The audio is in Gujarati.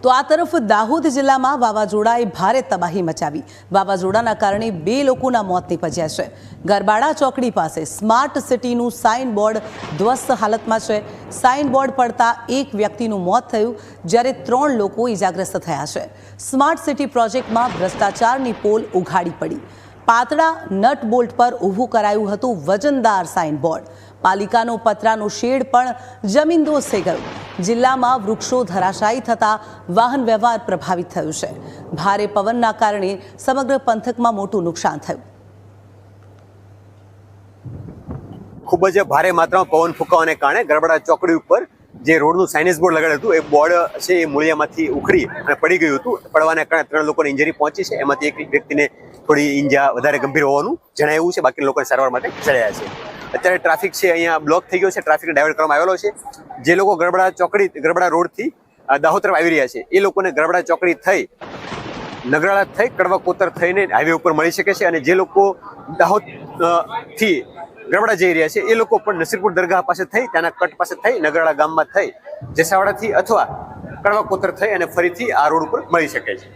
તો આ તરફ દાહોદ જિલ્લામાં વાવાઝોડાએ ભારે તબાહી મચાવી। વાવાઝોડાના કારણે 2 લોકોના મોત નીપજ્યા છે। ગરબાડા ચોકડી પાસે સ્માર્ટ સિટીનું સાઇન બોર્ડ ધ્વસ્ત હાલતમાં છે। સાઇન બોર્ડ પડતા એક વ્યક્તિનું મોત થયું જ્યારે 3 લોકો ઇજાગ્રસ્ત થયા છે। સ્માર્ટ સિટી પ્રોજેક્ટમાં ભ્રષ્ટાચારની પોલ ઉઘાડી પડી। પાતળા નટ બોલ્ટ પર ઊભું કરાયું હતું વજનદાર સાઇન બોર્ડ। પાલિકાનો પતરાનો શેડ પણ જમીનદોસ્ત થઈ ગયો। જિલ્લામાં વૃક્ષો ધરાશાયી થતા વાહન વ્યવહાર પ્રભાવિત થયો છે। ભારે પવનના કારણે સમગ્ર પંથકમાં મોટું નુકસાન થયું। ખૂબ જ ભારે માત્રામાં પવન ફૂંકાવાને કારણે ગરબડા ચોકડી ઉપર જે રોડનું સાઇનેજ બોર્ડ લગાડ્યું હતું એ બોર્ડ છે એ મૂળિયામાંથી ઉખડી અને પડી ગયું હતું। પડવાને કારણે 3 લોકોને ઇન્જરી પહોંચી છે। એમાંથી એક વ્યક્તિને થોડી ઈજા વધારે ગંભીર હોવાનું જણાવ્યું છે। બાકી લોકોને સારવાર માટે ચડ્યા છે। અત્યારે ટ્રાફિક છે અહીંયા બ્લોક થઈ ગયો છે। ટ્રાફિકને ડાયવર્ટ કરવામાં આવેલો છે। જે લોકો ગરબડા રોડથી દાહોદ તરફ આવી રહ્યા છે એ લોકોને ગરબડા ચોકડી થઈ નગરાળા થઈ કડવા કોતર થઈને હાઈવે ઉપર મળી શકે છે। અને જે લોકો દાહોદ થી ગરબડા જઈ રહ્યા છે એ લોકો પણ નસીરપુર દરગાહ પાસે થઈ ત્યાંના કટ પાસે થઈ નગરાળા ગામમાં થઈ જેસાવાડાથી અથવા કડવા કોતર થઈ અને ફરીથી આ રોડ ઉપર મળી શકે છે।